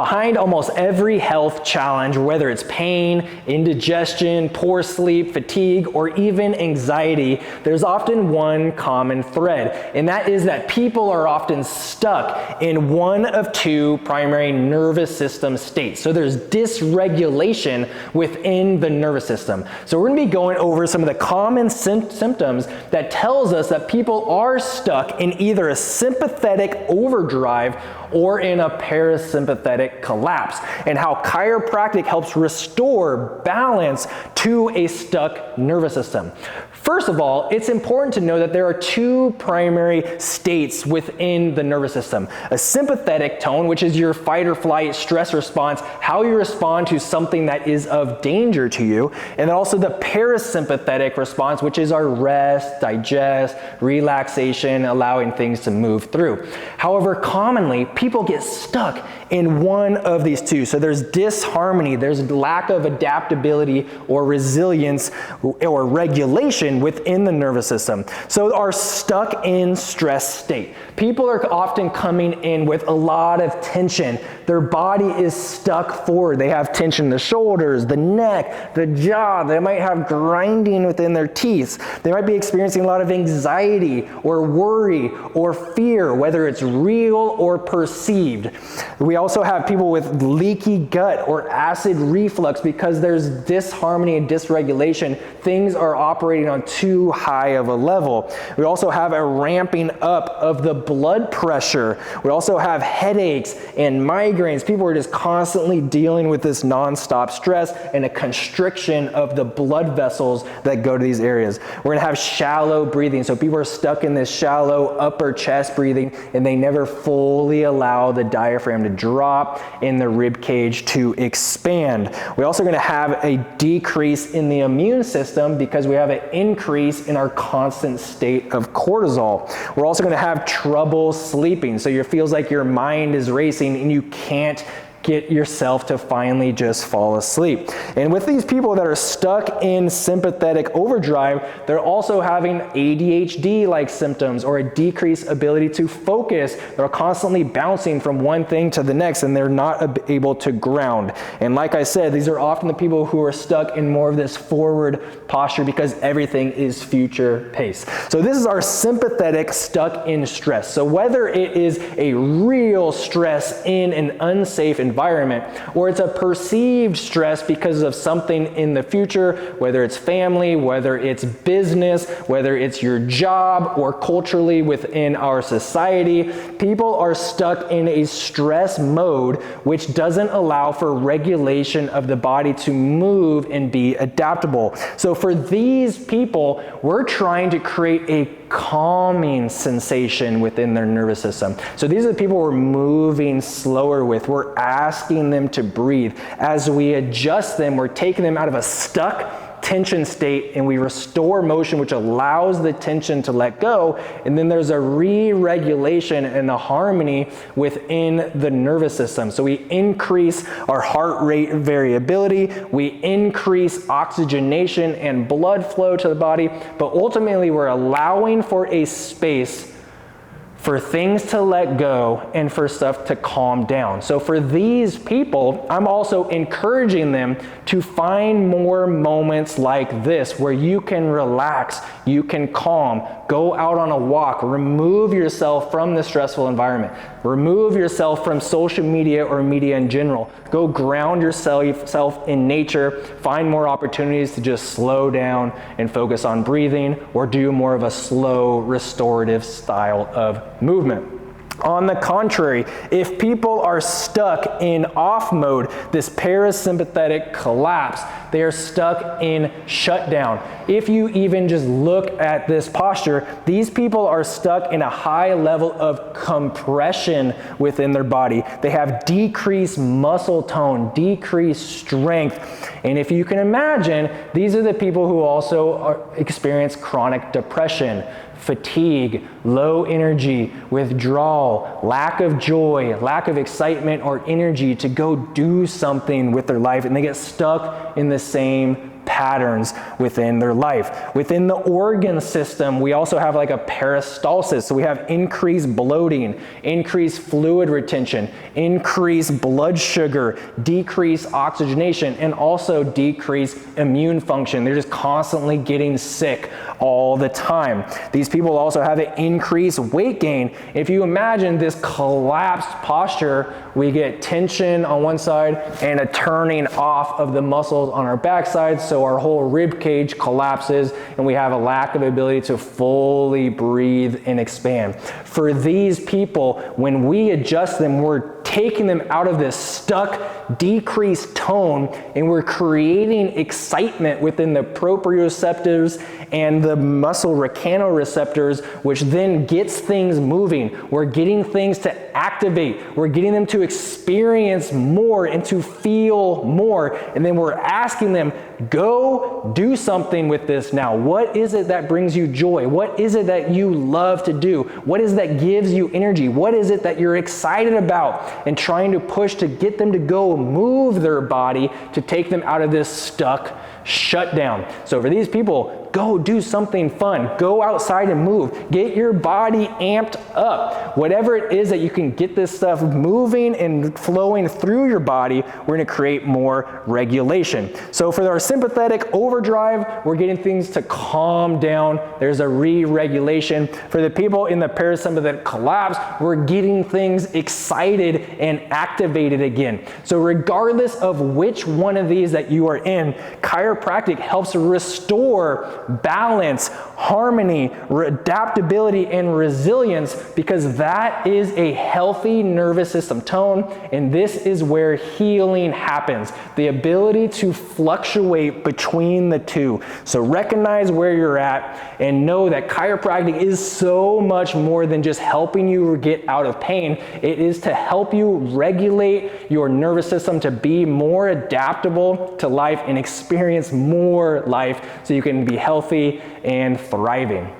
Behind almost every health challenge, whether it's pain, indigestion, poor sleep, fatigue, or even anxiety, there's often one common thread, and that is that people are often stuck in one of two primary nervous system states. So there's dysregulation within the nervous system. So we're going to be going over some of the common symptoms that tells us that people are stuck in either a sympathetic overdrive or in a parasympathetic collapse, and how chiropractic helps restore balance to a stuck nervous system. First of all, it's important to know that there are two primary states within the nervous system. A sympathetic tone, which is your fight or flight stress response, how you respond to something that is of danger to you, and then also the parasympathetic response, which is our rest, digest, relaxation, allowing things to move through. However, commonly, people get stuck in one of these two. So there's disharmony, there's lack of adaptability or resilience or regulation within the nervous system. So are stuck in stress state. People are often coming in with a lot of tension. Their body is stuck forward. They have tension in the shoulders, the neck, the jaw. They might have grinding within their teeth. They might be experiencing a lot of anxiety or worry or fear, whether it's real or perceived. We also have people with leaky gut or acid reflux because there's disharmony and dysregulation. Things are operating on too high of a level. We also have a ramping up of the blood pressure. We also have headaches and migraines. People are just constantly dealing with this nonstop stress and a constriction of the blood vessels that go to these areas. We're gonna have shallow breathing. So people are stuck in this shallow upper chest breathing, and they never fully allow the diaphragm to drop and the rib cage to expand. We're also gonna have a decrease in the immune system because we have an increase in our constant state of cortisol. We're also gonna have trouble sleeping. So it feels like your mind is racing and you can't get yourself to finally just fall asleep. And with these people that are stuck in sympathetic overdrive, they're also having ADHD-like symptoms or a decreased ability to focus. They're constantly bouncing from one thing to the next, and they're not able to ground. And like I said, these are often the people who are stuck in more of this forward posture because everything is future paced. So this is our sympathetic stuck in stress. So whether it is a real stress in an unsafe environment, or it's a perceived stress because of something in the future, whether it's family, whether it's business, whether it's your job, or culturally within our society, people are stuck in a stress mode which doesn't allow for regulation of the body to move and be adaptable. So for these people, we're trying to create a calming sensation within their nervous system. So these are the people we're moving slower with. We're asking them to breathe. As we adjust them, we're taking them out of a stuck tension state, and we restore motion, which allows the tension to let go. And then there's a re-regulation and a harmony within the nervous system. So we increase our heart rate variability, we increase oxygenation and blood flow to the body, but ultimately we're allowing for a space for things to let go and for stuff to calm down. So for these people, I'm also encouraging them to find more moments like this where you can relax, you can calm, go out on a walk, remove yourself from the stressful environment, remove yourself from social media or media in general, go ground yourself in nature, find more opportunities to just slow down and focus on breathing, or do more of a slow restorative style of movement. On the contrary, if people are stuck in off mode, this parasympathetic collapse, they are stuck in shutdown. If you even just look at this posture, these people are stuck in a high level of compression within their body. They have decreased muscle tone, decreased strength. And if you can imagine, these are the people who also experience chronic depression, fatigue, low energy, withdrawal, lack of joy, lack of excitement or energy to go do something with their life, and they get stuck in the same patterns within their life. Within the organ system, we also have like a peristalsis. So we have increased bloating, increased fluid retention, increased blood sugar, decreased oxygenation, and also decreased immune function. They're just constantly getting sick all the time. These people also have an increased weight gain. If you imagine this collapsed posture, we get tension on one side and a turning off of the muscles on our backside, so our whole rib cage collapses and we have a lack of ability to fully breathe and expand. For these people, when we adjust them, we're taking them out of this stuck, decreased tone, and we're creating excitement within the proprioceptors and the muscle mechanoreceptors, which then gets things moving. We're getting things to activate. We're getting them to experience more and to feel more. And then we're asking them, go do something with this now. What is it that brings you joy? What is it that you love to do? What is it that gives you energy? What is it that you're excited about? And trying to push to get them to go move their body to take them out of this stuck shutdown. So for these people, go do something fun. Go outside and move. Get your body amped up. Whatever it is that you can get this stuff moving and flowing through your body, we're going to create more regulation. So for our sympathetic overdrive, we're getting things to calm down. There's a re-regulation. For the people in the parasympathetic collapse, we're getting things excited and activated again. So regardless of which one of these that you are in, chiropractic helps restore balance, harmony, adaptability, and resilience, because that is a healthy nervous system tone, and this is where healing happens. The ability to fluctuate between the two. So recognize where you're at and know that chiropractic is so much more than just helping you get out of pain. It is to help you regulate your nervous system to be more adaptable to life and experience more life so you can be healthy and thriving.